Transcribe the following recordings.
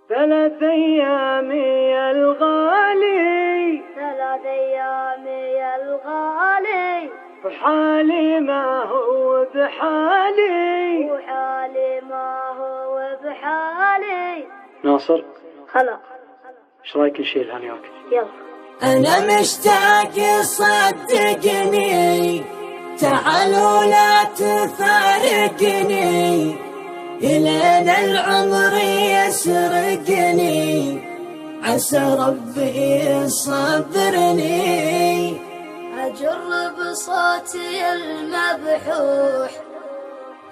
3 أيام يا الغالي، 3 أيام يا الغالي، وحالي ما هو بحالي، وحالي ما هو بحالي. ناصر خلا ايش رايك نشيل هنياك؟ يلا. أنا مشتاق صدقني، تعال ولا تفارقني، إلين العمر يسرقني، عسى ربي يصبرني. أجرب صوتي المبحوح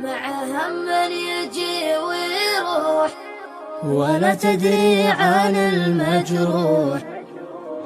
مع هم يجي ويروح، ولا تدري عن المجروح،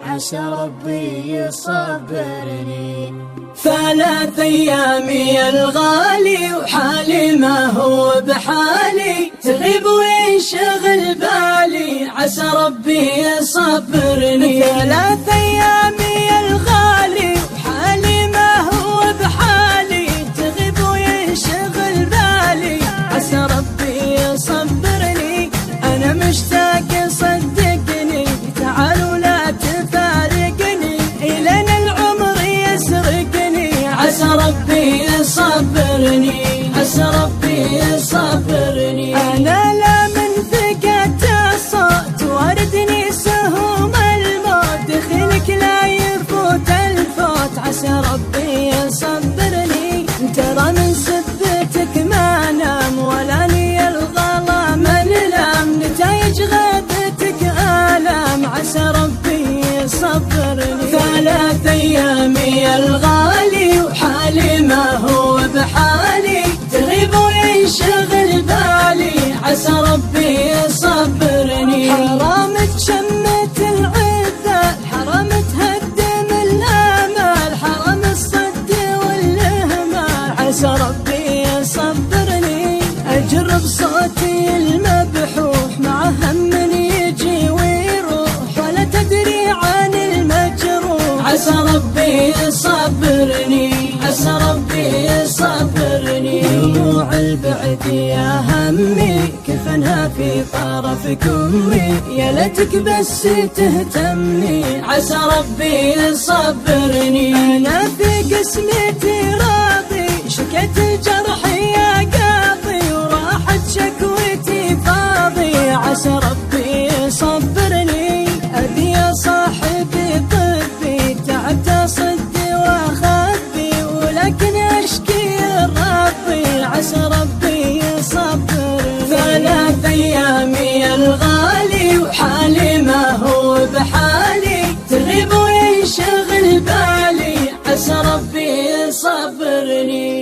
عسى ربي يصبرني. 3 أيام يا الغالي، وحالي ما هو بحالي، تغيب وينشغل بالي، عسى ربي يصبرني. 3 أيام يا الغالي، وحالي ما هو بحالي، تغيب وينشغل بالي، عسى ربي يصبرني. أنا مشتاق صدقني، تعال ولا تفارقني، إلين العمر يسرقني، عسى ربي يصبرني، عسى ربي يصبرني. أنا لا من ثقة الصوت واردني سهوم الموت، دخلك لا يفوت الفوت، عسى ربي يصبرني. ترى من سبتك ما نام، ولا لي الغلا من لام، نتايج غيبتك آلام، عسى ربي يصبرني. 3 أيام يا الغالي، وحالي ما هو بحالي، تغيب وينشغل بالي، عسى ربي يصبرني. حرام تشمت العدة، حرام تهدم الآمال، حرام الصد والإهمال، عسى ربي يصبرني. أجرب صوتي المبحوح مع هم يجي ويروح، ولا تدري عن المجروح، عسى ربي يصبرني، عسى ربي يصبرني. دموع البعد يا همي، كفنها في طرف كمي، يا ليتك بس تهتمي، عسى ربي يصبرني. أنا في قسمتي راضي، شكيت الجرح يا قاضي، وراحت شكوتي فاضي، عسى ربي يصبرني. أبي يا صاحبي طبي، تعبت أصدي وأخبي، ولكن أشكي ربي، عسى ربي يصبرني. 3 أيام يا الغالي، وحالي ما هو بحالي، تغيب وينشغل بالي، عسى ربي يصبرني.